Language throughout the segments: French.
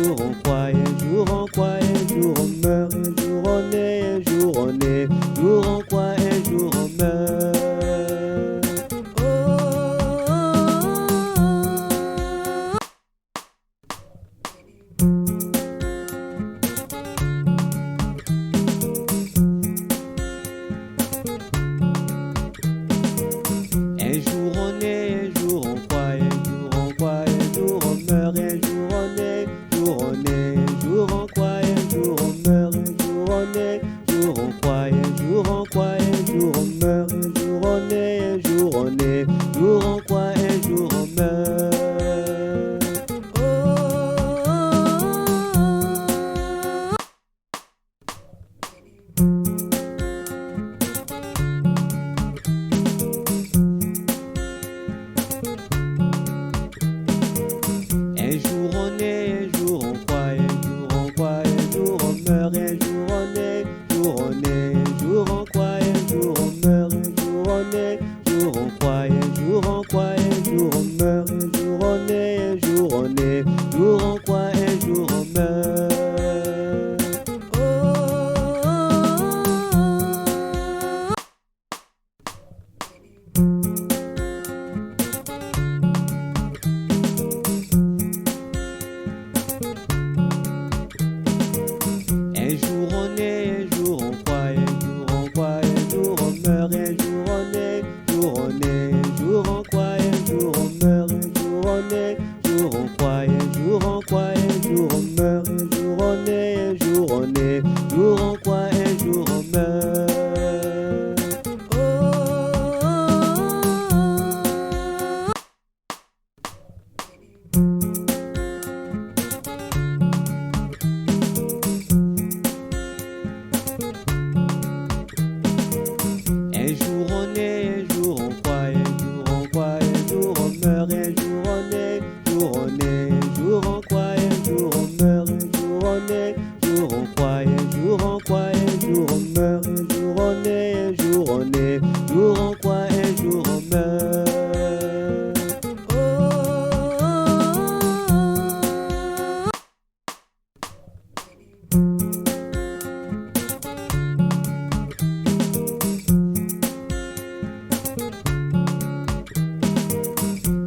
jour on croit, un jour on croit, un jour on meurt, un jour on est, un jour on est, jour on croit, un jour on meurt. Un jour on est, un jour on croit, un jour on croit, un jour on meurt, un jour on est, jour on est, un jour on croit, un jour on meurt, un jour on est, jour on croit, un jour on croit, un jour on meurt, un jour on est, un jour on est, jour on croit, un jour on meurt. Un jour on est, un jour on croit, un jour on croit, un jour on meurt, un jour on est, jour on est, un jour on croit, un jour on meurt, un jour on est, jour on croit, un jour on croit, un jour on meurt, un jour on est, un jour on est, jour on croit, un jour on meurt. Un jour on est, un jour on croit, un jour on croit, un jour on meurt, un jour on est, jour on est, un jour on croit, un jour on meurt, un jour on est, jour on croit, un jour on croit, un jour on meurt, un jour on est, un jour on est, jour on croit, un jour on meurt. Un jour on est, un jour on croit, un jour on croit, un jour on meurt, un jour on est, jour on est, un jour on croit, un jour on meurt, un jour on est, jour on croit, un jour on croit, un jour on meurt, un jour on est, un jour on est, jour on croit, un jour on meurt.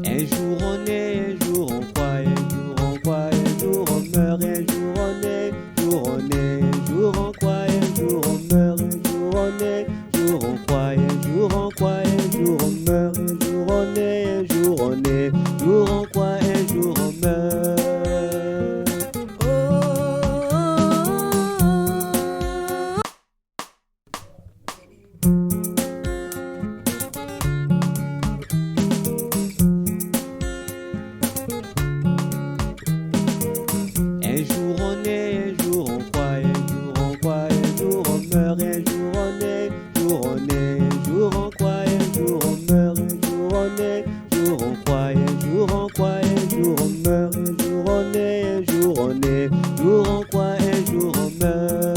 Un jour on est, un jour on croit, un jour on croit, un jour on meurt, un jour on est, jour on est, un jour on croit, un jour on meurt, un jour on est, jour on croit, un jour on croit, un jour on meurt, un jour on est, un jour on est, jour on croit, un jour on meurt. Un jour on est, un jour on croit, un jour on croit, un jour on meurt, un jour on est, jour on est, un jour on croit, un jour on meurt, un jour on est, jour on croit, un jour on croit, un jour on meurt, un jour on est, un jour on est, jour on croit, un jour on meurt.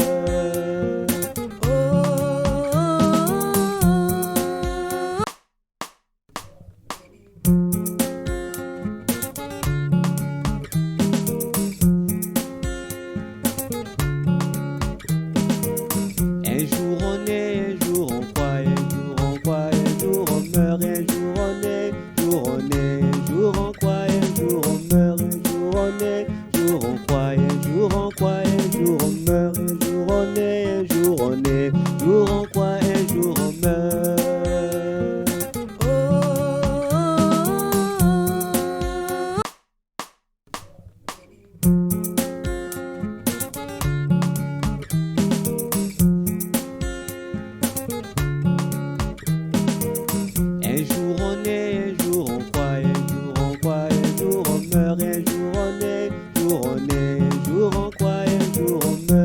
Un jour on est, un jour on croit, un jour on croit, un jour on meurt, un jour on est, jour on est, un jour on croit, un jour on meurt, un jour on est, jour on croit, un jour on croit, un jour on meurt, un jour on est, un jour on est, jour on croit, un jour on meurt. Un jour on est, un jour on croit, un jour on croit, un jour on meurt, un jour on est, jour on est, un jour on croit, un jour on meurt.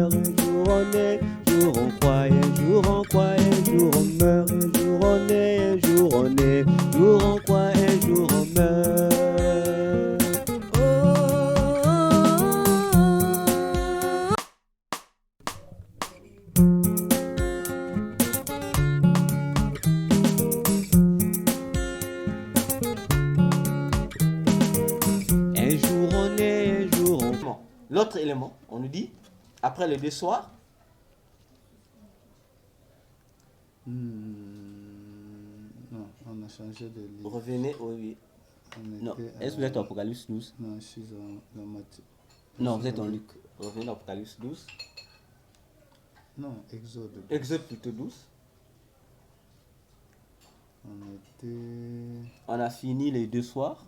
L'autre élément, on nous dit, après les deux soirs, Non, on a changé de livre. revenez au... Oui. On Non, était est-ce que vous êtes en Apocalypse 12? Non, je suis dans Matthieu. Non, vous êtes en Luc. Revenez en Apocalypse 12. Non, Exode. Exode plutôt 12. On était... On a fini les deux soirs.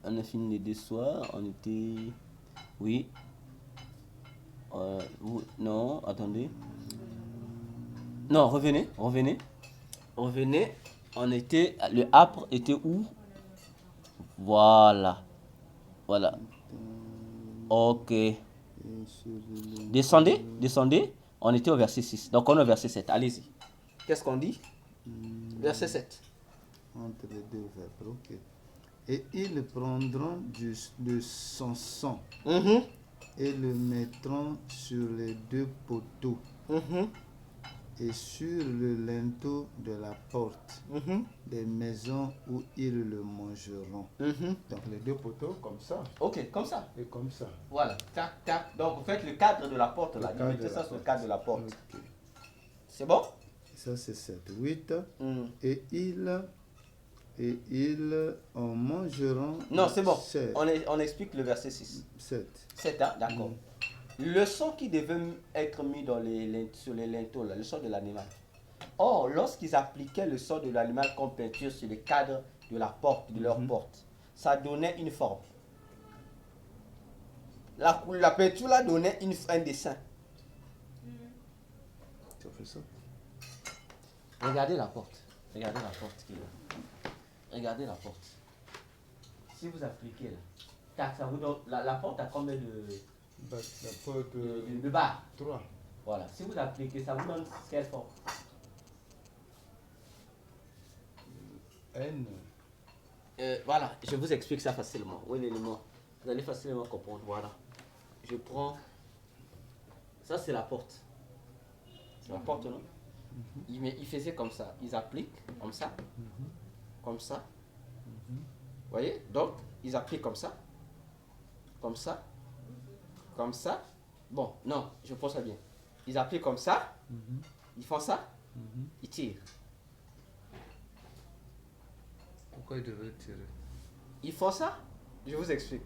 On a fini les deux soirs. On était... Oui. Non, attendez. Non, revenez. On était... Le âpre était où? Voilà. Ok. Descendez. On était au verset 6. Donc on est au verset 7. Allez-y. Qu'est-ce qu'on dit? Verset 7. Entre les deux verbes, ok. Et ils prendront de son sang et le mettront sur les deux poteaux et sur le linteau de la porte des maisons où ils le mangeront. Donc les deux poteaux comme ça. Ok, comme ça. Et comme ça. Voilà. Tac, tac. Donc vous faites le cadre de la porte là. Vous mettez ça sur le cadre de la porte. Okay. C'est bon? Ça c'est 7. 8. Et ils en mangeront. Non, c'est bon. 7. On explique le verset 6. 7. 7, hein? D'accord. Le sang qui devait être mis sur les linteaux, là, le sang de l'animal. Or, lorsqu'ils appliquaient le sang de l'animal comme peinture sur les cadres de la porte, de leur porte, ça donnait une forme. La peinture là donnait un dessin. Tu as fait ça? Regardez la porte. Regardez la porte qui est là. Regardez la porte. Si vous appliquez là, tac, ça vous donne. La porte a combien de barres? 3. Voilà. Si vous appliquez, ça vous donne quelle forme? N. Voilà, je vous explique ça facilement. Oui, l'élément. Vous allez facilement comprendre. Voilà. Je prends. Ça, c'est la porte. C'est la porte, non? Il faisait comme ça. Ils appliquent comme ça. Comme ça. Vous voyez? Donc, ils appliquent comme ça. Comme ça. Comme ça. Bon, non, je pense ça bien. Ils appliquent comme ça. Ils font ça. Ils tirent. Pourquoi ils devraient tirer? Ils font ça. Je vous explique.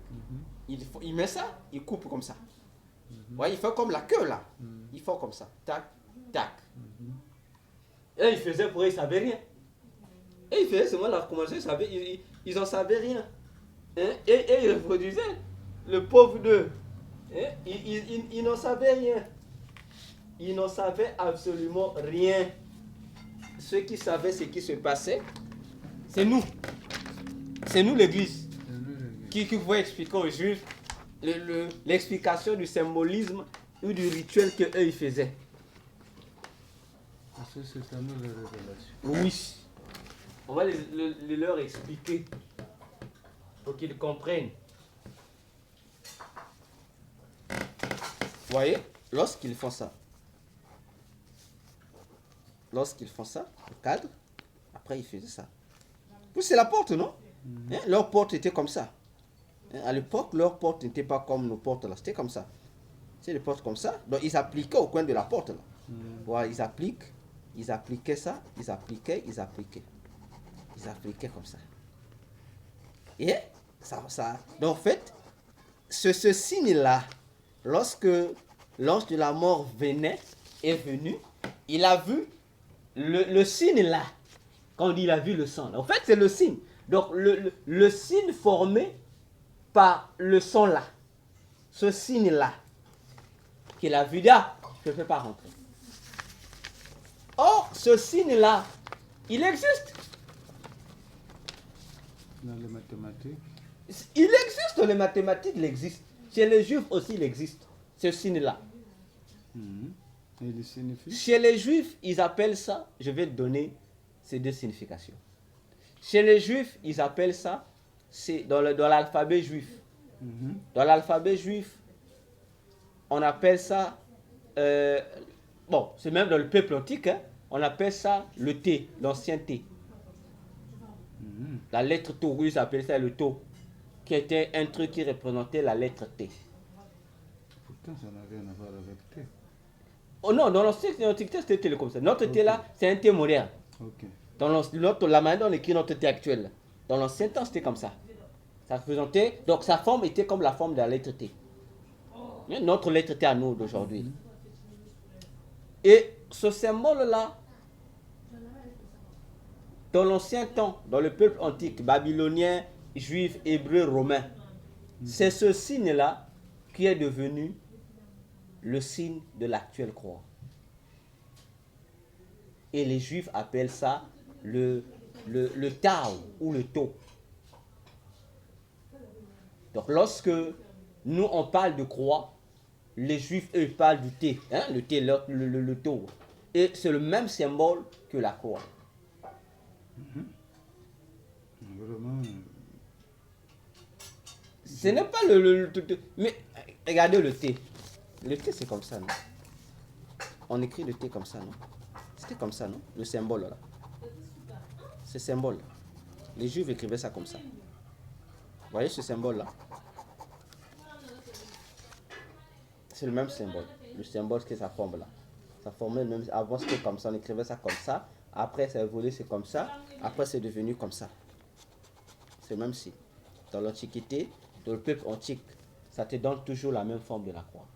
Il met ça. Il coupe comme ça. Vous voyez, il fait comme la queue là. Ils font comme ça. Tac, tac. Et ils faisaient pour eux, ils ne savaient rien. Et ils faisaient seulement la commencé, ils n'en savaient rien. Et ils reproduisaient. Le pauvre d'eux. Ils n'en savaient rien. Ils n'en savaient absolument rien. Ceux qui savaient ce qui se passait, c'est nous. C'est nous l'église. Qui pouvait expliquer aux juifs l'explication du symbolisme ou du rituel qu'eux ils faisaient. Parce que c'est à nous les révélations. Oui. On va les leur expliquer pour qu'ils comprennent. Vous voyez, lorsqu'ils font ça, le cadre, après ils faisaient ça. Puis c'est la porte, non? Leur porte était comme ça. À l'époque, leur porte n'était pas comme nos portes là, c'était comme ça. C'est des portes comme ça. Donc ils appliquaient au coin de la porte là. Voilà, ils appliquaient ça, ils appliquaient comme ça. Et ça. Donc en fait, ce signe-là, lorsque l'ange de la mort est venu, il a vu le signe là. Quand on dit il a vu le sang, là. En fait c'est le signe. Donc le signe formé par le sang là, ce signe là, qu'il a vu là, je ne peux pas rentrer. Or, ce signe là, il existe. Dans les mathématiques. Il existe, dans les mathématiques, il existe. Chez les juifs aussi, il existe, ce signe-là. Et il signifie? Chez les juifs, ils appellent ça, je vais te donner ces deux significations. Chez les juifs, ils appellent ça, c'est dans l'alphabet juif. Dans l'alphabet juif, on appelle ça, bon, c'est même dans le peuple antique, hein, on appelle ça le T, l'ancien T. La lettre Tau, ils appellent ça le Tau. qui était un truc qui représentait la lettre T. Pourtant, ça n'a rien à voir avec T. Oh non, dans l'Antiquité, c'était T comme ça. Notre T là, c'est un T moderne. Ok. Dans la manière dont on écrit notre T actuel, dans l'ancien temps, c'était comme ça. Ça représentait, donc sa forme était comme la forme de la lettre T. Notre lettre T à nous d'aujourd'hui. Et ce symbole-là, dans l'ancien temps, dans le peuple antique, babylonien, juif, hébreu, romain, c'est ce signe-là qui est devenu le signe de l'actuelle croix. Et les juifs appellent ça le Tau ou le Tau. Donc lorsque nous on parle de croix, les juifs eux parlent du T, hein, le T, le Tau. Et c'est le même symbole que la croix. Vraiment. Ce n'est pas mais regardez le T. Le T c'est comme ça, non? On écrit le T comme ça, non? C'était comme ça, non? Le symbole là. Ce symbole. Les juifs écrivaient ça comme ça. Vous voyez ce symbole là? C'est le même symbole. Le symbole que ça forme là. Ça formait même. Avant c'était comme ça, on écrivait ça comme ça. Après ça a évolué, c'est comme ça. Après c'est devenu comme ça. C'est le même signe. Dans l'Antiquité, dans le peuple antique, ça te donne toujours la même forme de la croix.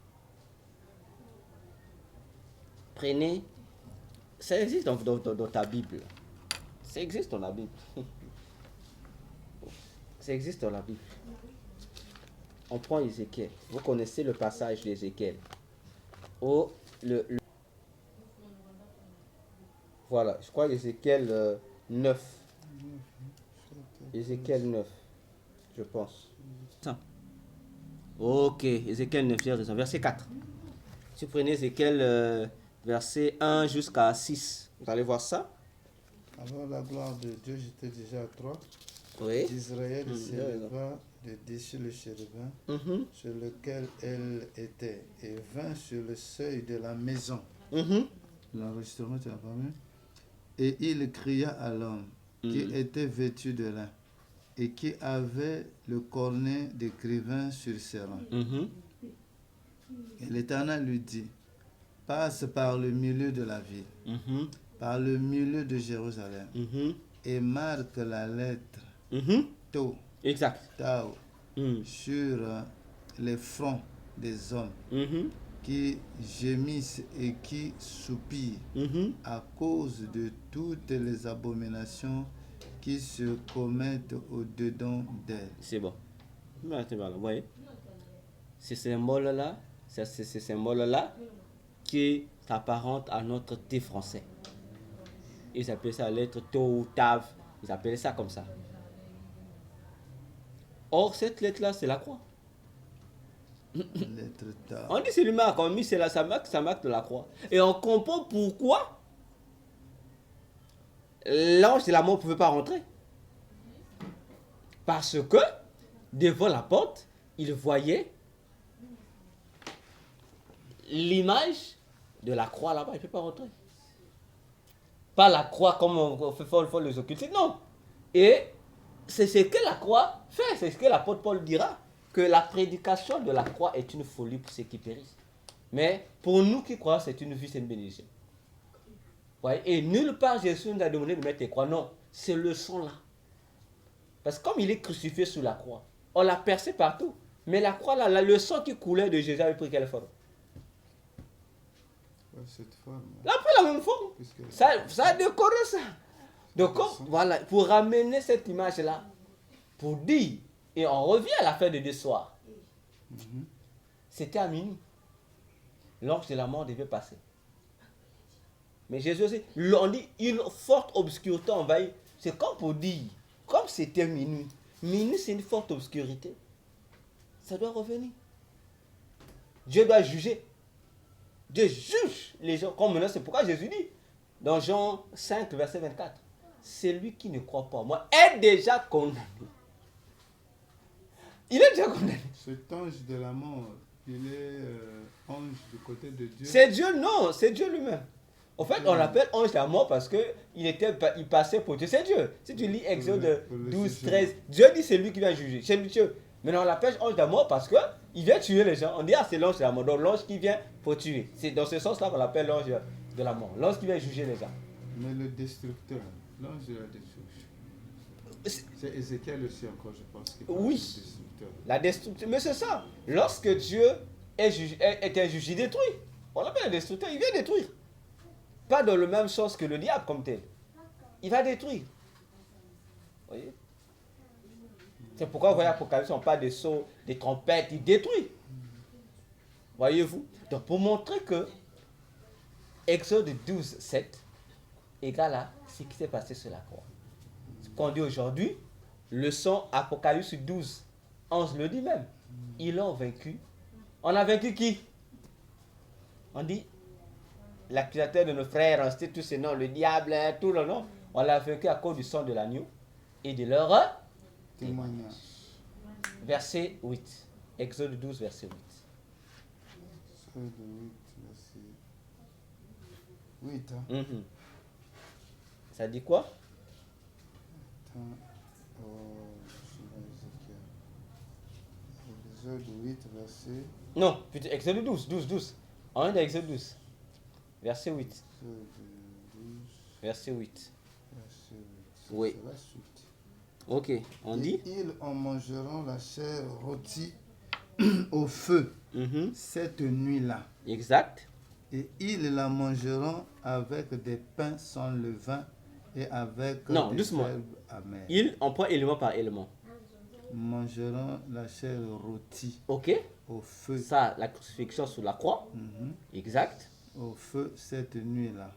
Prenez. Ça existe dans ta Bible. Ça existe dans la Bible. Ça existe dans la Bible. On prend Ézéchiel. Vous connaissez le passage d'Ézéchiel. Oh, voilà, je crois Ézéchiel 9. Ézéchiel 9, je pense. Ça. Ok, Ézéchiel 9, j'ai raison. Verset 4. Si vous prenez Ézéchiel verset 1 jusqu'à 6, vous allez voir ça. Alors la gloire de Dieu, j'étais déjà à 3. Oui. D'Israël s'éleva de dessus le chérubin sur lequel elle était et vint sur le seuil de la maison. L'enregistrement, tu n'as pas vu? Et il cria à l'homme qui était vêtu de lin et qui avait le cornet d'écrivain sur ses reins. Et l'Éternel lui dit, passe par le milieu de la ville, par le milieu de Jérusalem, et marque la lettre Tau, Exact. Tau sur les fronts des hommes qui gémissent et qui soupirent à cause de toutes les abominations qui se commettent au-dedans d'elles. C'est bon. Vous voyez? Ce symbole-là, c'est ce symbole-là qui s'apparente à notre T français. Ils appellent ça la lettre Tau ou Tav. Ils appellent ça comme ça. Or, cette lettre-là, c'est la croix. Lettre Tau. On dit c'est lui marque, on dit c'est la sa marque de la croix. Et on comprend pourquoi l'ange de la mort ne pouvait pas rentrer. Parce que devant la porte, il voyait l'image de la croix là-bas, il ne peut pas rentrer. Pas la croix comme on fait les occultistes, non. Et c'est ce que la croix fait, c'est ce que l'apôtre Paul dira, que la prédication de la croix est une folie pour ceux qui périssent. Mais pour nous qui croyons, c'est une vie, c'est une bénédiction. Ouais, et nulle part Jésus nous a demandé de mettre les croix, non, c'est le sang là. Parce que comme il est crucifié sous la croix, on l'a percé partout. Mais la croix là, le sang qui coulait de Jésus avait pris quelle forme? Cette forme. Il a pris la même forme. Ça a décoré ça. Donc, voilà, pour ramener cette image-là, pour dire, et on revient à la fin de deux soirs. C'était à minuit. L'ange de la mort devait passer. Mais Jésus aussi, on dit une forte obscurité envahit. C'est comme pour dire, comme c'était minuit. Minuit, c'est une forte obscurité. Ça doit revenir. Dieu doit juger. Dieu juge les gens. Comme maintenant, c'est pourquoi Jésus dit, dans Jean 5, verset 24, celui qui ne croit pas en moi est déjà condamné. Il est déjà condamné. Cet ange de la mort, il est ange du côté de Dieu. C'est Dieu, non, c'est Dieu lui-même. En fait, on l'appelle ange de la mort parce qu'il passait pour Dieu. C'est Dieu. Si tu lis Exode 12, 13, Dieu dit c'est lui qui vient juger. C'est Dieu. Maintenant, on l'appelle ange de la mort parce qu'il vient tuer les gens. On dit, c'est l'ange de la mort. Donc, l'ange qui vient pour tuer. C'est dans ce sens-là qu'on l'appelle l'ange de la mort. L'ange qui vient juger les gens. Mais le destructeur, l'ange de la destruction. C'est Ézéchiel aussi encore, je pense. Oui. La destruction. Mais c'est ça. Lorsque Dieu est un juge, il détruit. On l'appelle un destructeur. Il vient détruire. Pas dans le même sens que le diable comme tel. Il va détruire. Vous voyez? C'est pourquoi vous voyez Apocalypse, on parle des sceaux, des trompettes, il détruit. Voyez-vous? Donc pour montrer que Exode 12, 7 égale à ce qui s'est passé sur la croix. Ce qu'on dit aujourd'hui, le son Apocalypse 12, 11 le dit même. Ils l'ont vaincu. On a vaincu qui? On dit l'accusateur de nos frères, on cite tous ces noms, le diable, tout le nom. On l'a vaincu à cause du sang de l'agneau et de leur témoignage. Verset 8. Exode 12, verset 8. Exode 8, verset 8. Hein? Mm-hmm. Ça dit quoi? Exode 8, verset... Non, plutôt Exode 12. On est dans Exode 12. Verset 8. Exode 12. Verset 8. Verset 8. Oui. C'est la suite. Ok, on dit? Ils en mangeront la chair rôtie au feu cette nuit-là. Exact. Et ils la mangeront avec des pains sans levain et avec non, des doucement. herbes amères. Ils, on prend élément par élément. Mangeront la chair rôtie Ok. au feu. Ça, la crucifixion sous la croix. Exact. Au feu cette nuit-là.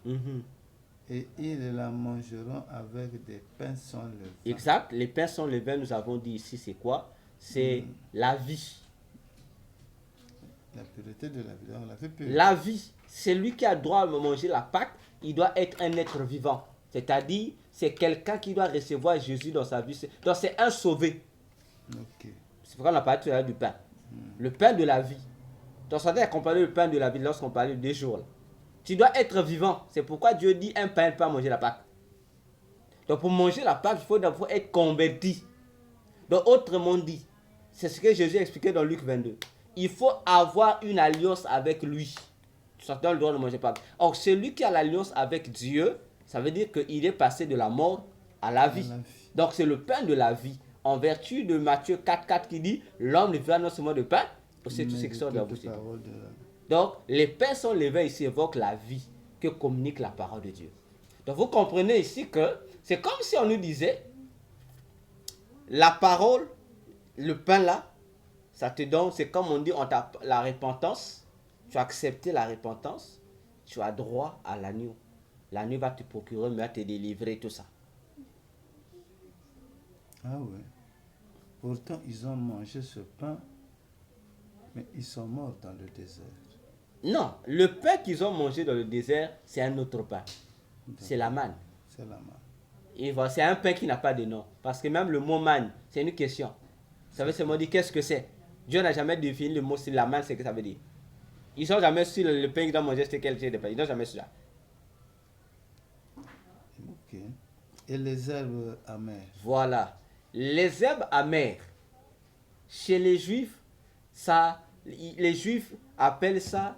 Et ils la mangeront avec des pains sans levain. Exact. Les pains sans levain, nous avons dit ici, c'est quoi? C'est la vie. La pureté de la vie. On l'a fait pure. La vie. C'est lui qui a le droit de manger la Pâque. Il doit être un être vivant. C'est-à-dire, c'est quelqu'un qui doit recevoir Jésus dans sa vie. Donc, c'est un sauvé. Okay. C'est pourquoi on a parlé tout à l'heure du pain. Le pain de la vie. Donc, ça veut dire qu'on parlait du pain de la vie lorsqu'on parlait des jours. Là. Tu dois être vivant. C'est pourquoi Dieu dit un pain, pas manger la Pâque. Donc, pour manger la Pâque, il faut d'abord être converti. Donc, autrement dit, c'est ce que Jésus a expliqué dans Luc 22. Il faut avoir une alliance avec lui. Tu as le droit de manger la Pâque. Or, celui qui a l'alliance avec Dieu, ça veut dire qu'il est passé de la mort à la vie. Donc, c'est le pain de la vie. En vertu de Matthieu 4,4 qui dit l'homme ne vivra non seulement de pain, c'est tout ce qui sort de la bouche. Donc, les pains sont levés ici, évoquent la vie que communique la parole de Dieu. Donc, vous comprenez ici que c'est comme si on nous disait la parole, le pain là, ça te donne, c'est comme on dit, la repentance. Tu as accepté la repentance, tu as droit à l'agneau. L'agneau va te procurer, mais va te délivrer, tout ça. Ah oui. Pourtant, ils ont mangé ce pain, mais ils sont morts dans le désert. Non, le pain qu'ils ont mangé dans le désert, c'est un autre pain. C'est la manne. C'est la manne. Et voilà, c'est un pain qui n'a pas de nom. Parce que même le mot manne, c'est une question. Ça veut seulement dire qu'est-ce que c'est. Dieu n'a jamais défini le mot si la manne, c'est ce que ça veut dire. Ils n'ont jamais su le pain qu'ils ont mangé, c'était quel type de pain. Ils n'ont jamais su ça. Ok. Et les herbes amères. Voilà. Les herbes amères, chez les Juifs, les Juifs appellent ça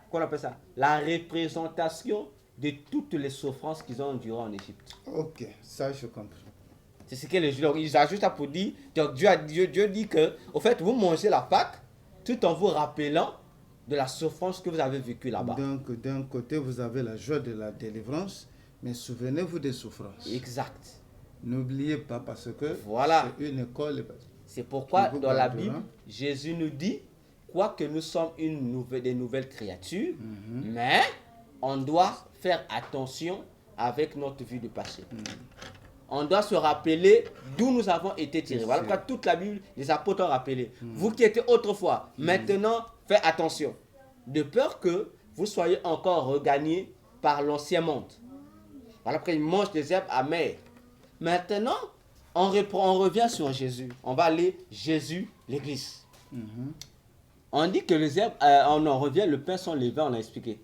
qu'on appelle ça, la représentation de toutes les souffrances qu'ils ont endurées en Égypte. Ok, ça je comprends. C'est ce que les Juifs, ils ajoutent à pour dire, donc Dieu dit que, au fait, vous mangez la Pâque tout en vous rappelant de la souffrance que vous avez vécue là-bas. Donc, d'un côté, vous avez la joie de la délivrance, mais souvenez-vous des souffrances. Exact. N'oubliez pas parce que voilà. C'est une école. C'est pourquoi dans la Bible, Jésus nous dit, quoique nous sommes des nouvelles créatures, mais on doit faire attention avec notre vie de passé. On doit se rappeler d'où nous avons été tirés. Voilà pourquoi toute la Bible, les apôtres ont rappelé. Vous qui étiez autrefois, maintenant, faites attention. De peur que vous soyez encore regagnés par l'ancien monde. Voilà pourquoi ils mangent des herbes amères. Maintenant, on revient sur Jésus. On va aller Jésus, l'église. On dit que les herbes, on en revient, le pain sans levain, on a expliqué.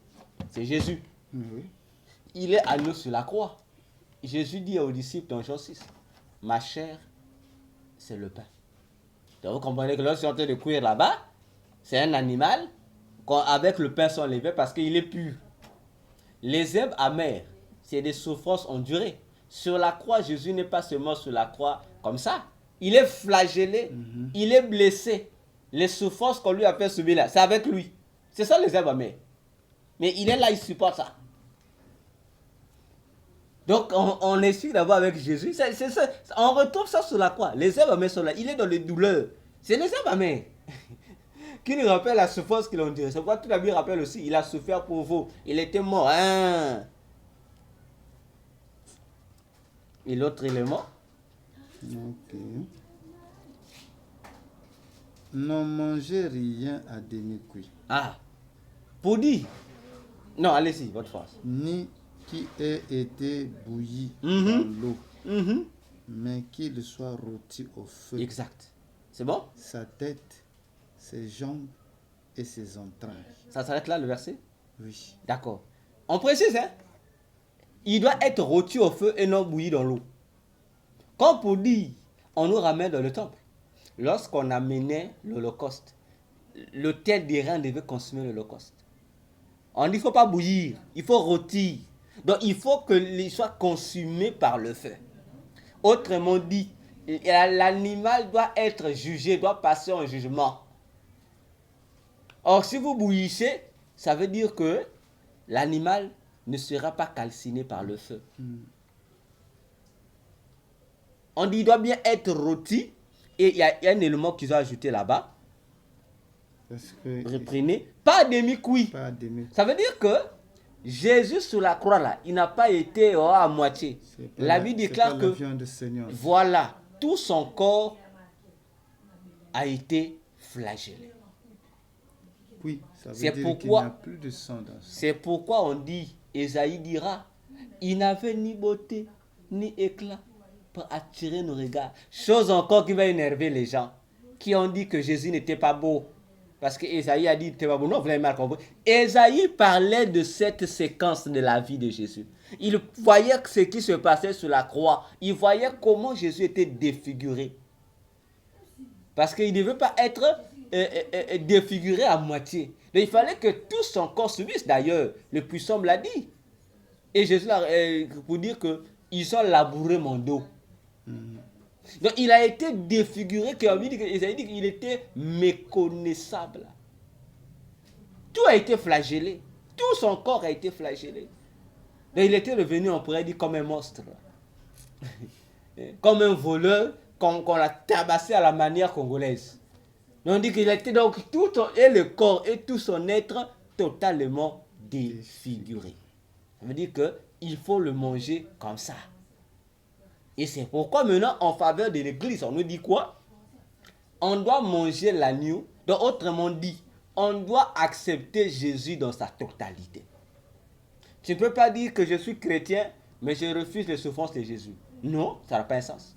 c'est Jésus. Oui. Il est agneau sur la croix. Jésus dit aux disciples dans Jean 6, ma chair, c'est le pain. Donc vous comprenez que lorsqu'ils sont en train de cuire là-bas, c'est un animal avec le pain sont levés parce qu'il est pur. Les herbes amères, c'est des souffrances endurées. Sur la croix, Jésus n'est pas seulement sur la croix comme ça. Il est flagellé, il est blessé. Les souffrances qu'on lui a fait subir là, c'est avec lui. C'est ça les herbes amères. Mais il est là, il supporte ça. Donc on explique d'abord avec Jésus. C'est ça. On retrouve ça sur la croix. Les herbes amères sont là. Il est dans les douleurs. C'est les herbes amères qui nous rappellent la souffrance qu'il a endurée. C'est pourquoi tout la Bible rappelle aussi. Il a souffert pour vous. Il était mort. Hein? Et l'autre élément. Ok. Non mangez rien à demi-cuit. Ah. Pour dire. Non, allez-y, votre phrase. Ni qui ait été bouilli dans l'eau, mais qu'il soit rôti au feu. Exact. C'est bon? Sa tête, ses jambes et ses entrailles. Ça s'arrête là le verset? Oui. D'accord. On précise, hein? Il doit être rôti au feu et non bouilli dans l'eau. Comme pour dire, on nous ramène dans le temple. Lorsqu'on amenait l'Holocauste, l'autel des reins devait consommer l'Holocauste. On dit qu'il ne faut pas bouillir, il faut rôtir. Donc il faut qu'il soit consumé par le feu. Autrement dit, l'animal doit être jugé, doit passer en jugement. Or, si vous bouillissez, ça veut dire que l'animal ne sera pas calciné par le feu. On dit qu'il doit bien être rôti. Et il y a un élément qu'ils ont ajouté là-bas. Reprenez. Pas demi-cuit. Ça veut dire que Jésus sur la croix là, il n'a pas été à moitié. La Bible déclare que voilà, tout son corps a été flagellé. Oui, ça veut dire qu'il n'y a plus de sang dans ça. C'est pourquoi on dit, Ésaïe dira, il n'avait ni beauté, ni éclat pour attirer nos regards. Chose encore qui va énerver les gens, qui ont dit que Jésus n'était pas beau. Parce que Ésaïe a dit qu'il n'était pas beau. Non, vous l'avez mal compris. Ésaïe parlait de cette séquence de la vie de Jésus. Il voyait ce qui se passait sur la croix. Il voyait comment Jésus était défiguré. Parce qu'il ne devait pas être défiguré à moitié. Donc il fallait que tout son corps subisse. D'ailleurs, le puissant me l'a dit. Et Jésus, pour dire qu'ils ont labouré mon dos. Donc il a été défiguré, Isaïe dit qu'il était méconnaissable. Tout a été flagellé. Tout son corps a été flagellé. Donc il était revenu, on pourrait dire, comme un monstre. Comme un voleur qu'on a tabassé à la manière congolaise. Donc on dit qu'il était donc tout et le corps et tout son être totalement défiguré. Ça veut dire qu'il faut le manger comme ça. Et c'est pourquoi maintenant, en faveur de l'église, on nous dit quoi? On doit manger l'agneau. Donc, autrement dit, on doit accepter Jésus dans sa totalité. Tu ne peux pas dire que je suis chrétien, mais je refuse les souffrances de Jésus. Non, ça n'a pas un sens.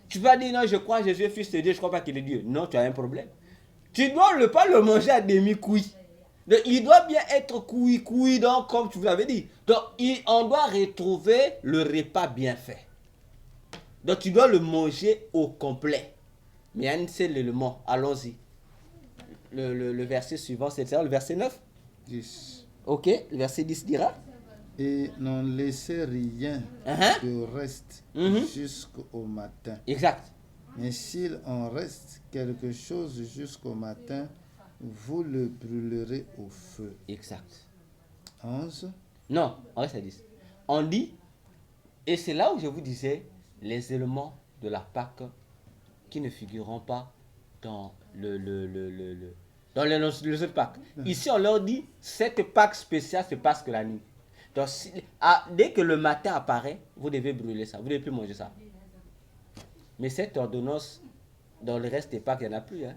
Tu peux pas dire, non, je crois que Jésus est fils de Dieu, je ne crois pas qu'il est Dieu. Non, tu as un problème. Tu ne dois pas le manger à demi-cuit. Donc, il doit bien être cuit, donc, comme tu vous l'avais dit. Donc, on doit retrouver le repas bien fait. Donc tu dois le manger au complet. Mais il y a un seul élément. Allons-y. Le verset suivant, c'est le verset 9. 10. Ok, le verset 10 dira. Et n'en laissez rien de reste jusqu'au matin. Exact. Mais s'il en reste quelque chose jusqu'au matin, vous le brûlerez au feu. Exact. 11. Non, on reste à 10. On dit, et c'est là où je vous disais, les éléments de la Pâque qui ne figureront pas dans dans les autres Pâques. Ici, on leur dit, cette Pâque spéciale se passe que la nuit. Donc, dès que le matin apparaît, vous devez brûler ça. Vous ne devez plus manger ça. Mais cette ordonnance, dans le reste des Pâques, il n'y en a plus. Hein.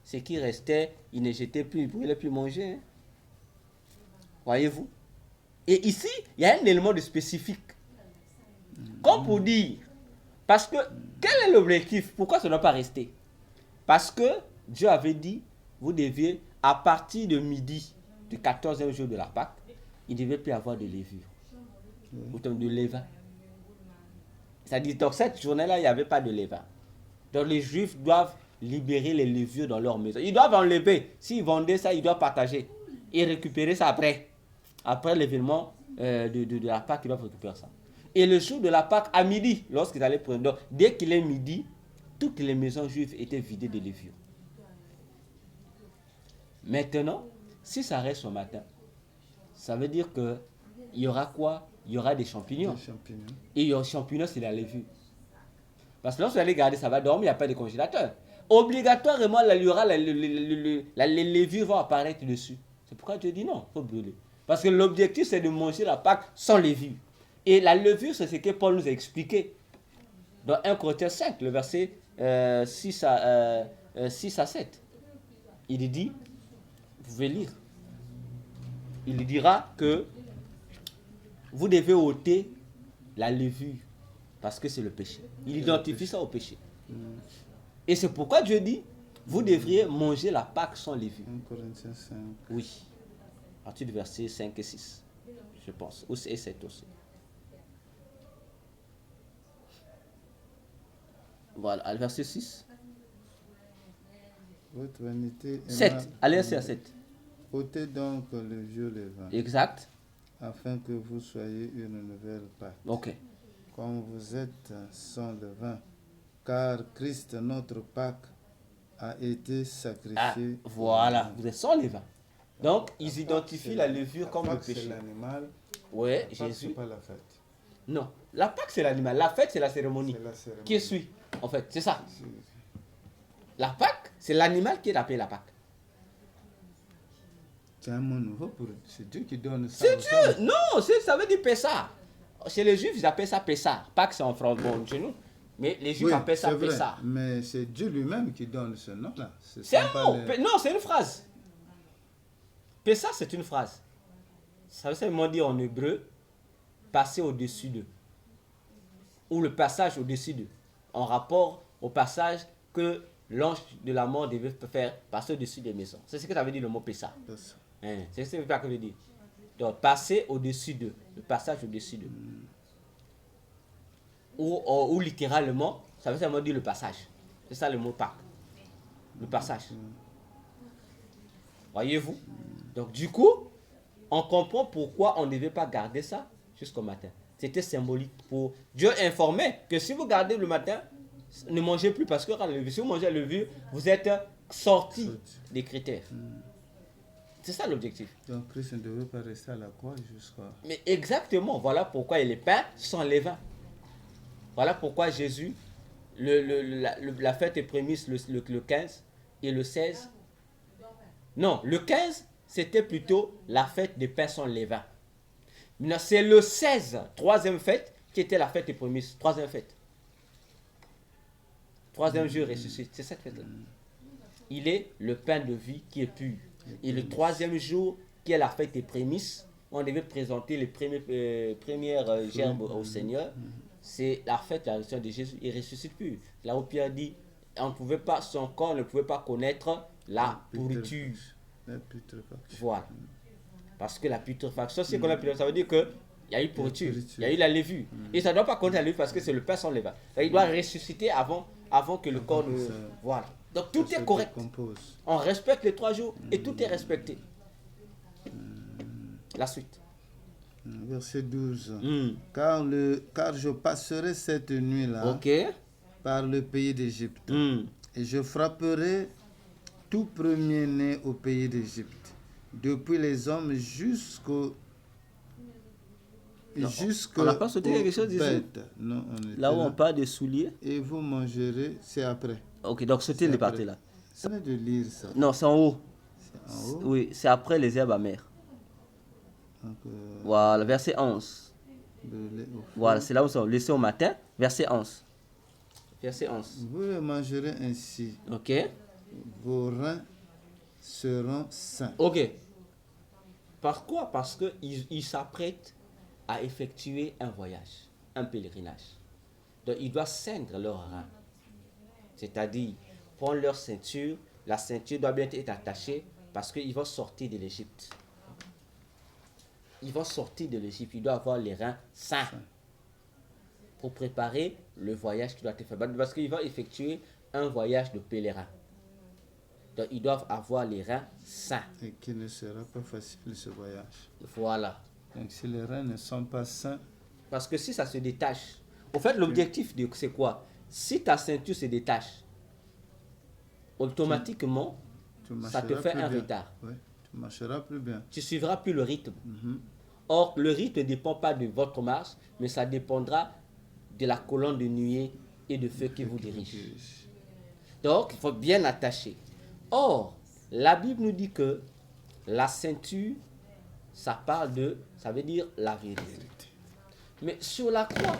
Ce qui restait, ils ne jetaient plus, ils ne pouvaient plus manger. Hein. Voyez-vous? Et ici, il y a un élément de spécifique. Comme pour dire, parce que, quel est l'objectif? Pourquoi ça ne doit pas rester? Parce que Dieu avait dit, vous deviez, à partir de midi, du 14e jour de la Pâque, il ne devait plus avoir de levure. Ou de levain. C'est-à-dire, donc cette journée-là, il n'y avait pas de levain. Donc les Juifs doivent libérer les levures dans leur maison. Ils doivent enlever. S'ils vendaient ça, ils doivent partager. Et récupérer ça après. Après l'événement de la Pâque, ils doivent récupérer ça. Et le jour de la Pâque, à midi, lorsqu'ils allaient prendre, donc, dès qu'il est midi, toutes les maisons juives étaient vidées de levure. Maintenant, si ça reste au matin, ça veut dire que il y aura quoi? Il y aura des champignons. Des champignons. Et les champignons, c'est la levure. Parce que lorsque vous allez garder, ça va dormir, il n'y a pas de congélateur. Obligatoirement, il y aura les levures vont apparaître dessus. C'est pourquoi Dieu dit non, il faut brûler. Parce que l'objectif, c'est de manger la Pâque sans levure. Et la levure, c'est ce que Paul nous a expliqué. Dans 1 Corinthiens 5, le verset 6 à 7. Il dit, vous pouvez lire, il dira que vous devez ôter la levure parce que c'est le péché. Il identifie ça au péché. Et c'est pourquoi Dieu dit, vous devriez manger la Pâque sans levure. 1 Corinthiens 5. Oui, à partir du verset 5 et 6, je pense, et 7 aussi. Voilà, le verset 6. Votre vanité est 7, allez, c'est à 7. ôtez donc le vieux levain, Exact. afin que vous soyez une nouvelle Pâque. Ok. Comme vous êtes sans levain, car Christ, notre Pâque, a été sacrifié. Ah, voilà, vous êtes sans levain. Donc, ils identifient la levure comme le Pâque, c'est péché. l'animal. Oui, La Pâque, Jésus. c'est pas la fête. Non, la Pâque, c'est l'animal. La fête, c'est la cérémonie. C'est la cérémonie. Qui suit, en fait, c'est ça. C'est- La Pâque, c'est l'animal qui est appelé la Pâque. C'est un mot nouveau pour eux. C'est Dieu qui donne ça. C'est aux hommes. Dieu. Non, ça veut dire Pessah. Chez les Juifs, ils appellent ça Pessah. Pâques, c'est en France, bon, chez nous. Mais les Juifs Oui, appellent ça c'est vrai, Pessah. mais c'est Dieu lui-même qui donne ce nom-là. C'est un pas mot. les- Non, c'est une phrase. Pessah, c'est une phrase. Ça veut seulement dire en hébreu, passer au-dessus d'eux. Ou le passage au-dessus d'eux. En rapport au passage que l'ange de la mort devait faire passer au-dessus des maisons. C'est ce que ça veut dire le mot Pessah. Hein, c'est ce que ça veut dire. Donc, passer au-dessus d'eux. Le passage au-dessus d'eux. Ou littéralement, ça veut seulement dire le passage. C'est ça le mot Pâques. Le passage. Voyez-vous? Donc, du coup, on comprend pourquoi on ne devait pas garder ça jusqu'au matin. C'était symbolique pour... Dieu informait que si vous gardez le matin, ne mangez plus parce que si vous mangez la levure, vous êtes sorti des critères. C'est ça l'objectif. Donc Christ ne devait pas rester à la croix jusqu'à... Mais exactement, voilà pourquoi il est peint sans levain. Voilà pourquoi Jésus, la fête est prémisse le 15 et le 16. Non, le 15, c'était plutôt la fête des pains sans levain. Maintenant, c'est le 16, troisième fête, qui était la fête des prémices. Troisième fête. Troisième jour ressuscité. C'est cette fête-là. Il est le pain de vie qui est pur. Et le troisième jour, qui est la fête des prémices, où on devait présenter les premières gerbes au Seigneur, c'est la fête de la résurrection de Jésus. Il ressuscite pur. Là où Pierre dit, on ne pouvait pas, son corps ne pouvait pas connaître la pourriture. La putréfaction. Voilà. Parce que la putréfaction, c'est qu'on a putréfaction, ça veut dire qu'il y a eu pourriture, il y a eu la levure. Et ça ne doit pas compter la levure parce que c'est le pain sans levain. Il doit ressusciter avant que le corps ne... Voilà. Donc tout est correct. On respecte les 3 jours et tout est respecté. La suite. Verset 12. Car je passerai cette nuit-là par le pays d'Égypte. Et je frapperai tout premier-né au pays d'Égypte, depuis les hommes jusqu'au... On n'a pas sauté quelque chose ici? Non, là où on parle des souliers. Et vous mangerez, c'est après. Ok, donc sautez les parties là. Ça veut de lire ça. Non, c'est en haut. C'est en haut. Oui, c'est après les herbes amères. Donc, voilà, verset 11. Voilà, c'est là où nous sommes. Laissez au matin, verset 11. Verset 11. Vous le mangerez ainsi. Ok. Vos reins seront sains. Ok. Par quoi? Parce qu'ils s'apprêtent à effectuer un voyage, un pèlerinage. Donc, ils doivent ceindre leurs reins. C'est-à-dire, prendre leur ceinture. La ceinture doit bien être attachée parce qu'ils vont sortir de l'Égypte. ils vont sortir de l'Égypte, il doit avoir les reins sains pour préparer le voyage qui doit être fait. Parce qu'ils vont effectuer un voyage de pèlerin. Donc, ils doivent avoir les reins sains. Et qui ne sera pas facile ce voyage. Voilà. Donc, si les reins ne sont pas sains. Parce que si ça se détache, au fait, l'objectif, c'est quoi? Si ta ceinture se détache, automatiquement, ça te fait un retard. Oui, tu marcheras plus bien. Tu suivras plus le rythme. Or, le rythme ne dépend pas de votre marche, mais ça dépendra de la colonne de nuée et de feu qui vous dirige. Donc, il faut bien attacher. Or, la Bible nous dit que la ceinture, ça veut dire la vérité. Mais sur la croix,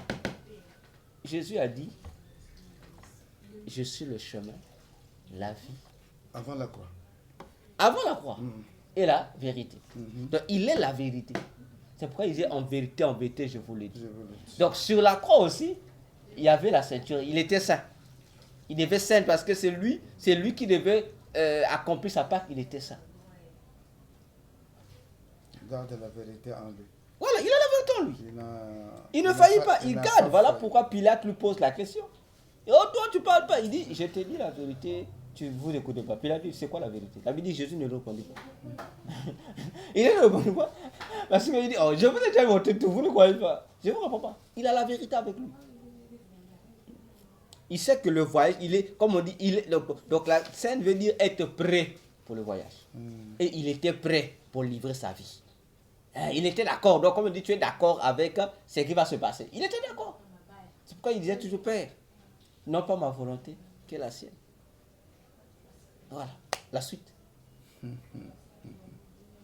Jésus a dit, je suis le chemin, la vie. Avant la croix. Avant la croix. Et la vérité. Donc, il est la vérité. C'est pourquoi il dit en vérité, je vous le dis. Donc, sur la croix aussi, il y avait la ceinture. Il était saint. Il devait saint parce que c'est lui qui devait accomplir sa part. Il était saint. Il garde la vérité en lui. Voilà, il a la vérité en lui. Il ne faillit pas. Il garde. Voilà pourquoi Pilate lui pose la question. Et oh, toi, tu parles pas. Il dit, je te dis la vérité. Vous n'écoutez pas. Pilate dit, c'est quoi la vérité? La Bible dit, Jésus ne répondit pas. Il ne répondit pas. Parce qu'il dit, oh, je vous ai déjà montré tout, vous ne croyez pas. Je ne vous réponds pas. Il a la vérité avec lui. Il sait que le voyage, il est, comme on dit, donc la scène veut dire être prêt pour le voyage. Et il était prêt pour livrer sa vie. Il était d'accord. Donc, comme on dit, tu es d'accord avec ce qui va se passer. Il était d'accord. C'est pourquoi il disait toujours, Père, non pas ma volonté, que la sienne. Voilà, la suite.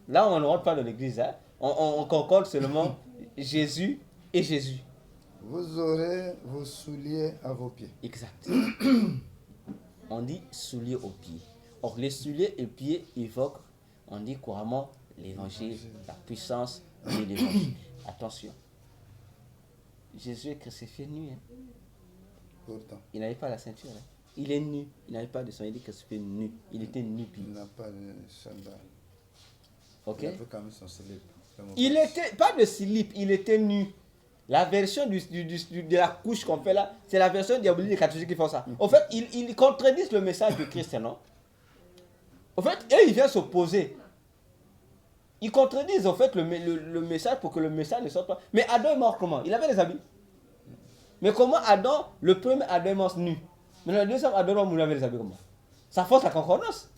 Là, on ne rentre pas dans l'église. Hein. On concorde seulement Jésus et Jésus. Vous aurez vos souliers à vos pieds. Exact. On dit souliers aux pieds. Or, les souliers et pieds évoquent, on dit couramment, l'évangile, la puissance de l'évangile. Attention. Jésus est crucifié nu. Hein. Pourtant. Il n'avait pas la ceinture. Hein. Il est nu. Il n'avait pas de son. Il est crucifié nu. Il était nu. Il n'a pas de sandales. Ok. Il avait quand même son slip. Il était, pas de slip, il était nu. La version de la couche qu'on fait là, c'est la version diabolique des catholiques qui font ça. Au fait, ils contredisent le message de Christ, non? Au fait, eux, ils viennent s'opposer. Ils contredisent, en fait, le message pour que le message ne sorte pas. Mais Adam est mort comment? Il avait des habits. Mais comment Adam, le premier Adam est mort nu? Mais le deuxième Adam, il avait des habits comment? Ça force la concordance.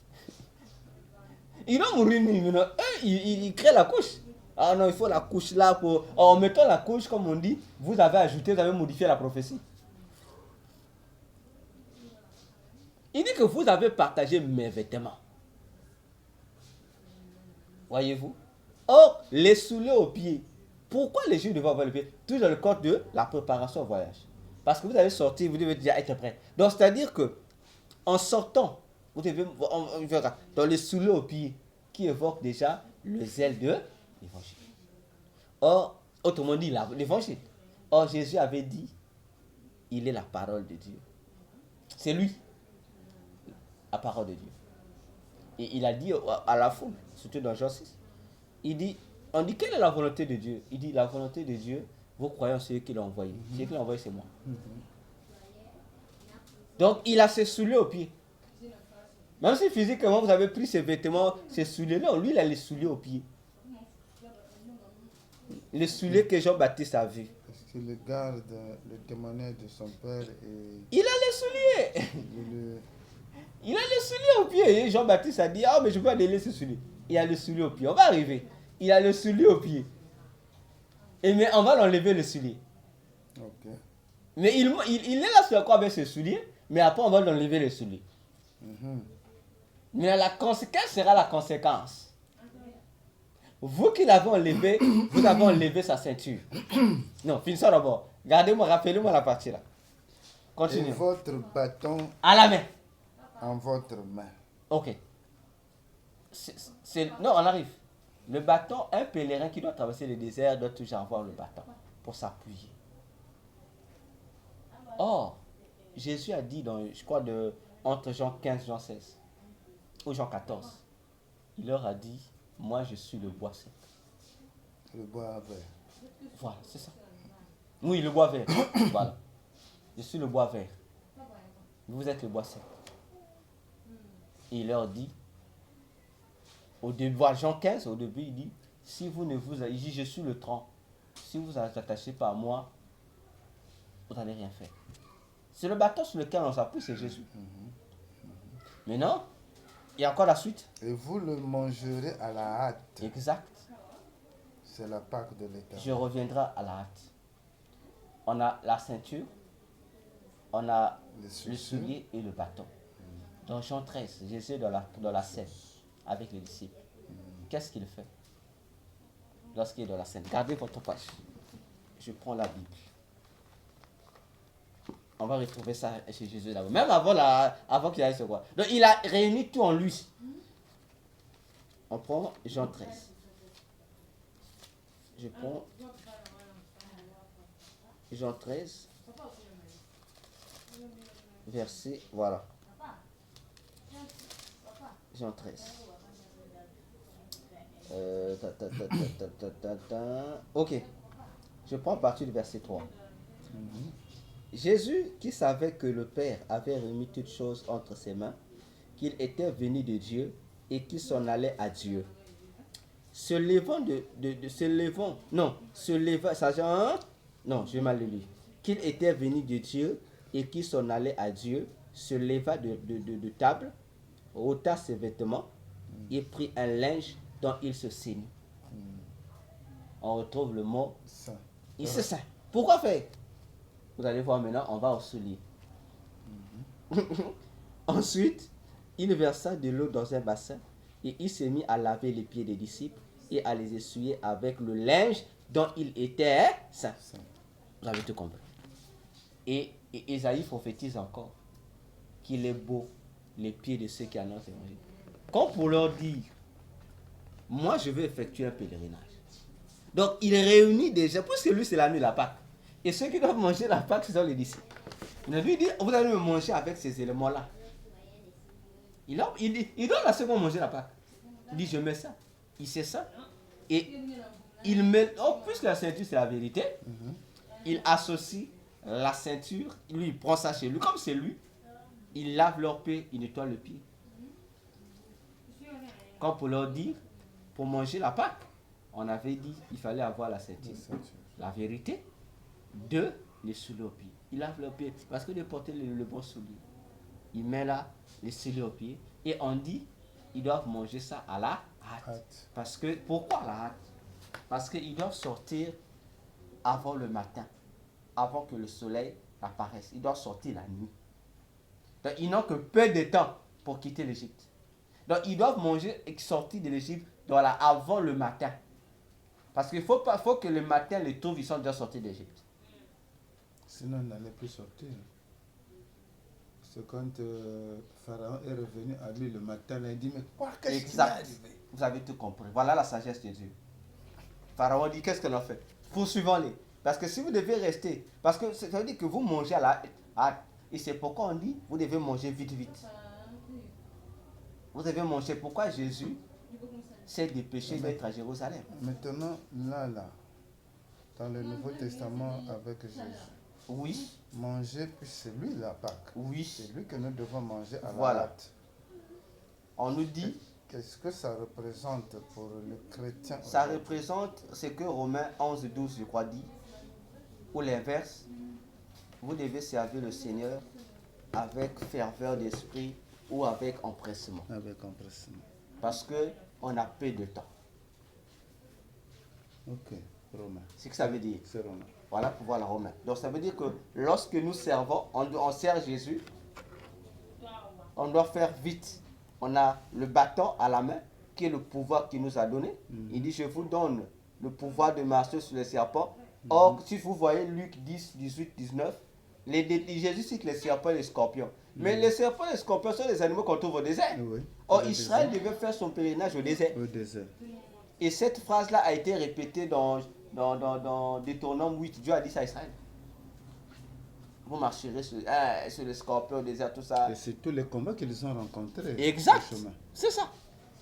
Ils ont mouru nu, maintenant. Eux, ils créent la couche. Ah non, il faut la couche là pour... En mettant la couche, comme on dit, vous avez ajouté, vous avez modifié la prophétie. Il dit que vous avez partagé mes vêtements. Voyez-vous? Or, les souliers aux pieds. Pourquoi les Juifs devaient avoir les pieds? Tout dans le cadre de la préparation au voyage. Parce que vous allez sortir, vous devez déjà être prêt. Donc, c'est-à-dire que, en sortant, vous devez... dans les souliers aux pieds, qui évoquent déjà le zèle de l'évangile. Or, autrement dit, l'évangile. Or, Jésus avait dit, il est la parole de Dieu. C'est lui, la parole de Dieu. Et il a dit à la foule, surtout dans Jean 6, on dit, quelle est la volonté de Dieu? Il dit, la volonté de Dieu, vous croyez en celui qui l'a envoyé. Celui qui l'a envoyé, c'est moi. Donc, il a ses souliers aux pieds. Même si physiquement, vous avez pris ses vêtements, ses souliers-là, lui, il a les souliers aux pieds. Les souliers que Jean-Baptiste a vus. Parce qu'il garde le témoignage de son père et... Il a les souliers. Il a les souliers aux pieds. Et Jean-Baptiste a dit, ah, mais je peux pas délaisser ces souliers. Il a les souliers aux pieds. On va arriver. Il a les souliers aux pieds. Et mais on va l'enlever le soulier. Ok. Mais il est là sur la croix avec ses souliers, mais après on va l'enlever le soulier. Mais la conséquence sera la conséquence. Vous qui l'avez enlevé, vous avez enlevé sa ceinture. Non, finissons d'abord. Gardez-moi, rappelez-moi la partie là. Continuez. Et votre bâton à la main. En votre main. Ok. Non, on arrive. Le bâton, un pèlerin qui doit traverser le désert doit toujours avoir le bâton pour s'appuyer. Or, Jésus a dit, je crois, entre Jean 15 et Jean 16, ou Jean 14, il leur a dit, moi je suis le bois sec. Le bois vert. Voilà, c'est ça. Oui, le bois vert. Voilà. Je suis le bois vert. Vous êtes le bois sec. Et il leur dit, au début, voilà, Jean 15, au début, il dit, si vous ne vous, il dit, je suis le tronc. Si vous vous attachez pas à moi, vous n'allez rien faire. C'est le bâton sur lequel on s'appuie, c'est Jésus. Maintenant, il y a encore la suite. Et vous le mangerez à la hâte. Exact. C'est la Pâque de l'Éternel. Je reviendrai à la hâte. On a la ceinture, on a le soulier et le bâton. Dans Jean 13, Jésus est dans la scène avec les disciples. Qu'est-ce qu'il fait lorsqu'il est dans la scène? Gardez votre page. Je prends la Bible. On va retrouver ça chez Jésus là-bas. Même avant qu'il aille se voir. Donc il a réuni tout en lui. On prend Jean 13. Je prends Jean 13. Verset, voilà. Jean 13. Ok. Je prends à partir du verset 3. Jésus, qui savait que le Père avait remis toutes choses entre ses mains, qu'il était venu de Dieu et qu'il s'en allait à Dieu. Se levant non, je vais mal le lire. Qu'il était venu de Dieu et qu'il s'en allait à Dieu, se leva de table, ôta ses vêtements et prit un linge dont il se ceignit. On retrouve le mot Ça. il se ceint. Pourquoi faire? Vous allez voir maintenant, on va au soulier. Ensuite, il versa de l'eau dans un bassin et il s'est mis à laver les pieds des disciples et à les essuyer avec le linge dont il était saint. Vous avez tout compris. Et Ésaïe prophétise encore qu'il est beau les pieds de ceux qui annoncent l'évangile. Comme pour leur dire, moi je vais effectuer un pèlerinage. Donc il réunit déjà, puisque lui c'est la nuit de la Pâque. Et ceux qui doivent manger la Pâque, ce sont les disciples. Il lui dit, vous allez me manger avec ces éléments-là. Il donne à ceux qui vont manger la Pâque. Il dit, je mets ça. Il sait ça. Et il met, puisque la ceinture c'est la vérité, il associe la ceinture, lui il prend ça chez lui, comme c'est lui, il lave leurs pieds, il nettoie le pied. Comme pour leur dire, pour manger la Pâque, on avait dit il fallait avoir la ceinture. La vérité, les souliers aux pieds. Il lave leurs pieds parce que de porter le bon soulier. Il met là les souliers aux pieds et on dit ils doivent manger ça à la hâte. Parce que, pourquoi la hâte? Parce qu'ils doivent sortir avant le matin, avant que le soleil apparaisse. Ils doivent sortir la nuit. Donc ils n'ont que peu de temps pour quitter l'Égypte. Donc ils doivent manger et sortir de l'Égypte avant le matin. Parce qu'il faut que le matin les trouve, ils sont déjà sortis d'Égypte. Sinon, on n'allait plus sortir. C'est quand Pharaon est revenu à lui le matin, il a dit, mais quoi, qu'est-ce qui est arrivé? Vous avez tout compris. Voilà la sagesse de Dieu. Pharaon dit, qu'est-ce qu'on a fait? Poursuivons-les. Parce que si vous devez rester, parce que ça veut dire que vous mangez à la hâte. Et c'est pourquoi on dit, vous devez manger vite, vite. Vous devez manger. Pourquoi Jésus s'est dépêché d'être à Jérusalem? Maintenant, là, dans le Nouveau Testament avec Jésus. Oui. Manger, puis c'est lui la Pâque. Oui. C'est lui que nous devons manger à voilà. la hâte. On nous dit... Qu'est-ce que ça représente pour le chrétien? Ça représente ce que Romains 11, 12, je crois, dit. Ou l'inverse. Vous devez servir le Seigneur avec ferveur d'esprit ou avec empressement. Avec empressement. Parce qu'on a peu de temps. Ok, Romain. C'est ce que ça veut dire. C'est Romain. Voilà pour voir la Romain. Donc ça veut dire que lorsque nous servons, on sert Jésus, on doit faire vite. On a le bâton à la main, qui est le pouvoir qu'il nous a donné. Il dit, je vous donne le pouvoir de marcher sur les serpents. Or, si vous voyez Luc 10, 18, 19, Jésus cite les serpents et les scorpions. Mais les serpents et les scorpions sont les animaux qu'on trouve au désert. Oui. Or, Israël devait faire son pèlerinage au désert. Au désert. Et cette phrase-là a été répétée dans Deutéronome 8. Dieu a dit ça à Israël. Vous marcherez sur les scorpions au désert, tout ça. Et c'est tous les combats qu'ils ont rencontrés. Exact. C'est ça.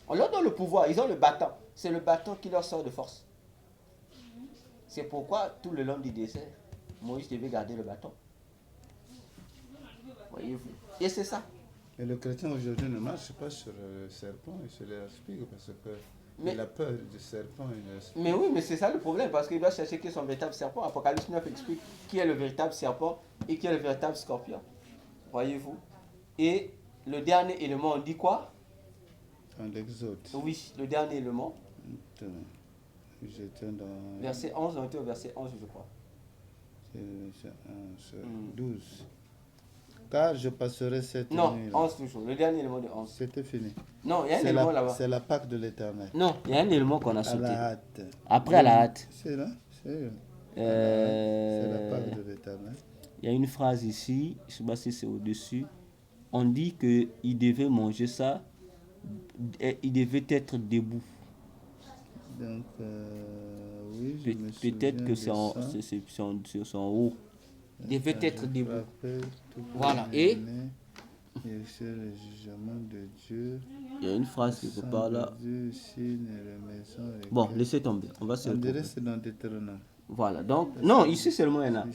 On leur donne le pouvoir. Ils ont le bâton. C'est le bâton qui leur sort de force. C'est pourquoi tout le long du désert, Moïse devait garder le bâton. Voyez-vous. Et c'est ça. Et le chrétien aujourd'hui ne marche pas sur le serpent et sur les aspigues parce qu'il a peur du serpent et de l'aspigue. Mais oui, mais c'est ça le problème parce qu'il doit chercher qui est son véritable serpent. Apocalypse 9 explique qui est le véritable serpent et qui est le véritable scorpion. Voyez-vous. Et le dernier élément, on dit quoi? Dans l'Exode. Oui, le dernier élément. J'étais dans... Verset 11, on était au verset 11, je crois. C'est 12. Car je passerai cette nuit. Non, 11 toujours. Le dernier élément de 11. C'était fini. Non, il y a un élément là-bas. C'est la Pâque de l'Éternel. Non, il y a un élément qu'on a sauté. À la hâte. Après, à la hâte. C'est là. C'est la Pâque de l'Éternel. Il y a une phrase ici, je ne sais pas si c'est au-dessus. On dit qu'il devait manger ça, il devait être debout. Donc, oui, je me souviens peut-être que c'est en haut. Il devait être debout. Voilà. Et sur le jugement de Dieu. Il y a une phrase quelque part là. Dieu, bon, laissez tomber. On va se on dirait c'est dans Deutéronome. Voilà. Donc, non, ici seulement il y en a.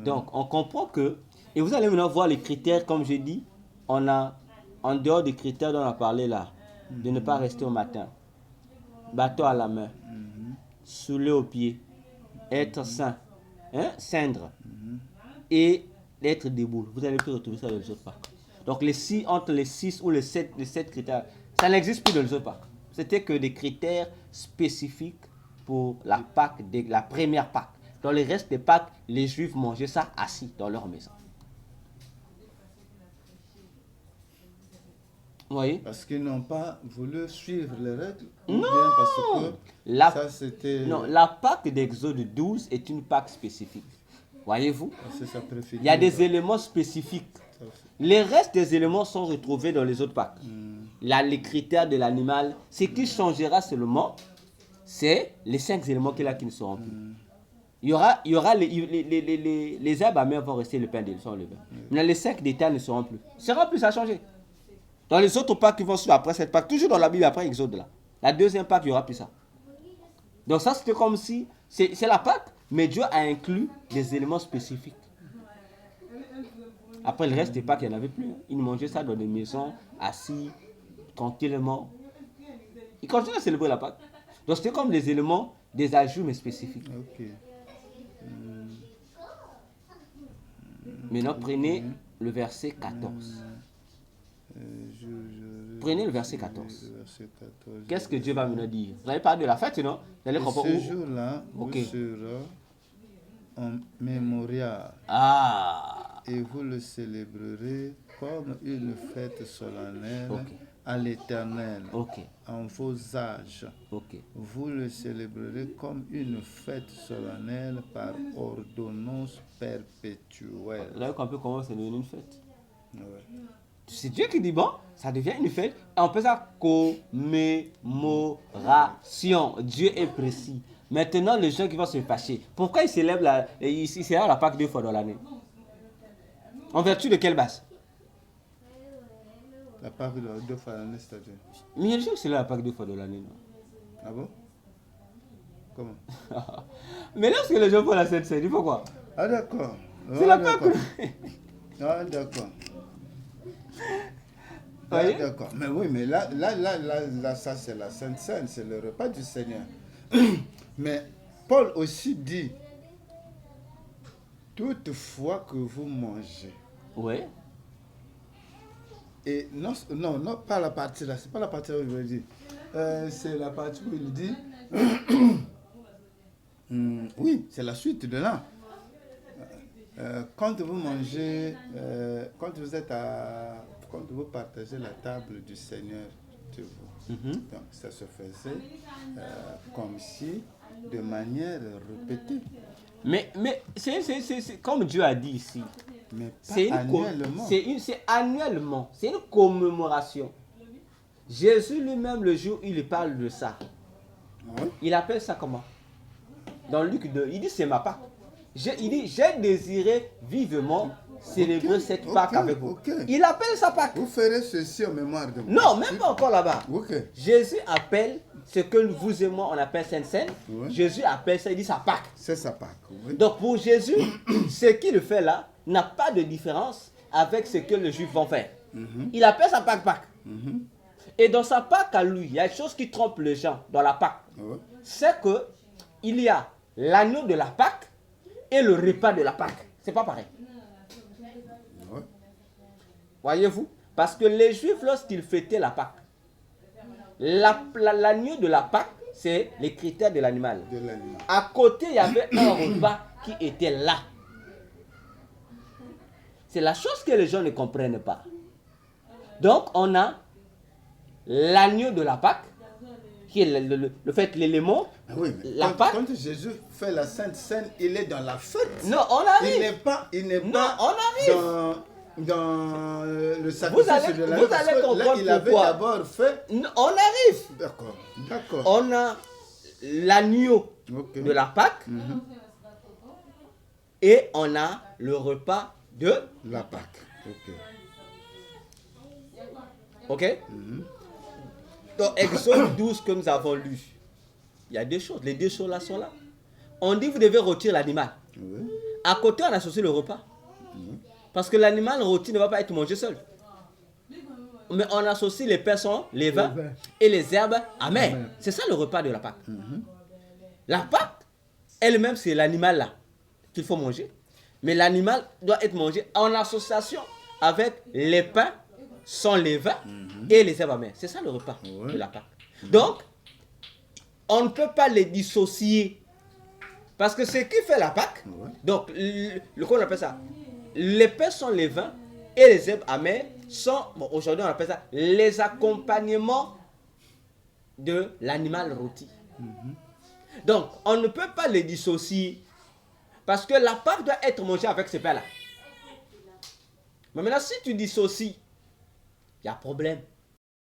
Donc, on comprend que. Et vous allez maintenant voir les critères, comme j'ai dit. On a, en dehors des critères dont on a parlé là, de ne pas rester au matin, bâton à la main, souler aux pieds, être saint, ceindre, et être debout. Vous allez plus retrouver ça dans les autres packs. Donc, entre les 6 ou les 7 critères, ça n'existe plus dans les autres packs. C'était que des critères spécifiques pour la Pâque, la première Pâque. Dans le reste des Pâques, les Juifs mangeaient ça assis dans leur maison. Vous voyez? Parce qu'ils n'ont pas voulu suivre les règles. Non! Bien parce que ça c'était... Non, la Pâque d'Exode 12 est une Pâque spécifique. Voyez-vous? Il y a des éléments spécifiques. Les restes des éléments sont retrouvés dans les autres Pâques. Là, les critères de l'animal, ce qui changera seulement, c'est les 5 éléments qu'il a qui ne seront plus. Il y aura les herbes amères vont rester, le pain d'île sont levés. Mais les 5 détails ne seront plus. Ce sera plus à changer. Dans les autres Pâques qui vont suivre après cette Pâque, toujours dans la Bible après Exode là. La deuxième Pâque, il n'y aura plus ça. Donc ça, c'était comme si, c'est la Pâque, mais Dieu a inclus des éléments spécifiques. Après le reste des Pâques, il n'y en avait plus. Ils mangeaient ça dans des maisons, assis, tranquillement. Ils continuaient à célébrer la Pâque. Donc c'était comme des éléments, des ajouts, mais spécifiques. Okay. Maintenant, prenez le verset 14. Prenez le verset 14. Qu'est-ce que Dieu va maintenant dire? Vous n'avez pas de la fête, non? Vous allez comprendre. Ce jour-là, vous serez en mémorial. Et vous le célébrerez comme une fête solennelle à l'Éternel, en vos âges. Vous le célébrerez comme une fête solennelle par ordonnance perpétuelle. Vous avez compris comment c'est devenu une fête? C'est Dieu qui dit, bon, ça devient une fête. Et on peut ça commémoration. Dieu est précis. Maintenant, les gens qui vont se fâcher, pourquoi ils célèbrent la Pâque 2 fois dans l'année? En vertu de quelle base? La Pâque 2 fois dans l'année, c'est-à-dire? Mais il y a des gens qui célèbrent la Pâque 2 fois dans l'année, non? Ah bon? Comment? Mais lorsque les gens font la Sainte Seine, il faut quoi? Ah d'accord. C'est la Pâque. Ah d'accord. D'accord. Mais oui, mais là, ça c'est la Sainte Seine, c'est le repas du Seigneur. Mais Paul aussi dit, toutefois que vous mangez. Oui. Et non, pas la partie là, c'est pas la partie où il veut dire. C'est la partie où il dit, oui, c'est la suite de là. Quand vous mangez, quand vous partagez la table du Seigneur de vous, donc ça se faisait comme si, de manière répétée. Mais c'est comme Dieu a dit ici. Mais pas annuellement. C'est annuellement. C'est une commémoration. Jésus lui-même, le jour où il parle de ça, il appelle ça comment? Dans Luc 2, il dit c'est ma Pâque. Il dit j'ai désiré vivement célébrer cette Pâque avec vous. Ok. Il appelle ça Pâque. Vous ferez ceci en mémoire de moi. Non, même pas encore là-bas. Ok. Jésus appelle ce que vous et moi on appelle Sainte Seine. Ouais. Jésus appelle ça, il dit ça Pâque. C'est sa Pâque. Oui. Donc pour Jésus, ce qu'il fait là n'a pas de différence avec ce que les Juifs vont faire. Il appelle ça Pâque. Et dans sa Pâque à lui, il y a une chose qui trompe les gens dans la Pâque. Ouais. C'est que il y a l'agneau de la Pâque et le repas de la Pâque. C'est pas pareil. Ouais. Voyez-vous? Parce que les Juifs, lorsqu'ils fêtaient la Pâque, l'agneau de la Pâque, c'est les critères de l'animal. De l'animal. À côté, il y avait un repas qui était là. C'est la chose que les gens ne comprennent pas. Donc, on a l'agneau de la Pâque, qui est le fait, l'élément, Ah oui, mais la Pâque. quand Jésus fait la Sainte Seine, il est dans la fête. Non, on arrive. Il n'est Non, pas on arrive. dans le sacrifice allez- de la vous allez comprendre là, il avait pourquoi. d'abord fait. Non, on arrive. D'accord. On a l'agneau Ok. de la Pâque et on a le repas de La Pâque. Ok. OK? Dans Exode 12 que nous avons lu, il y a deux choses. Les deux choses là sont là. On dit vous devez rôtir l'animal. Oui. À côté, on associe le repas. Parce que l'animal rôti ne va pas être mangé seul. Mais on associe les persons, les vins et les herbes amères. C'est ça le repas de la Pâque. La Pâque, elle-même, c'est l'animal là qu'il faut manger. Mais l'animal doit être mangé en association avec les pains sans les vins et les herbes amères. C'est ça le repas de la Pâque. Donc, on ne peut pas les dissocier. Parce que ce qui fait la Pâque, donc, comment on appelle ça? Les pains sont les vins et les herbes amères sont, bon, aujourd'hui on appelle ça les accompagnements de l'animal rôti. Donc, on ne peut pas les dissocier parce que la Pâque doit être mangée avec ces pains-là. Mais maintenant, si tu dissocies, il y a problème.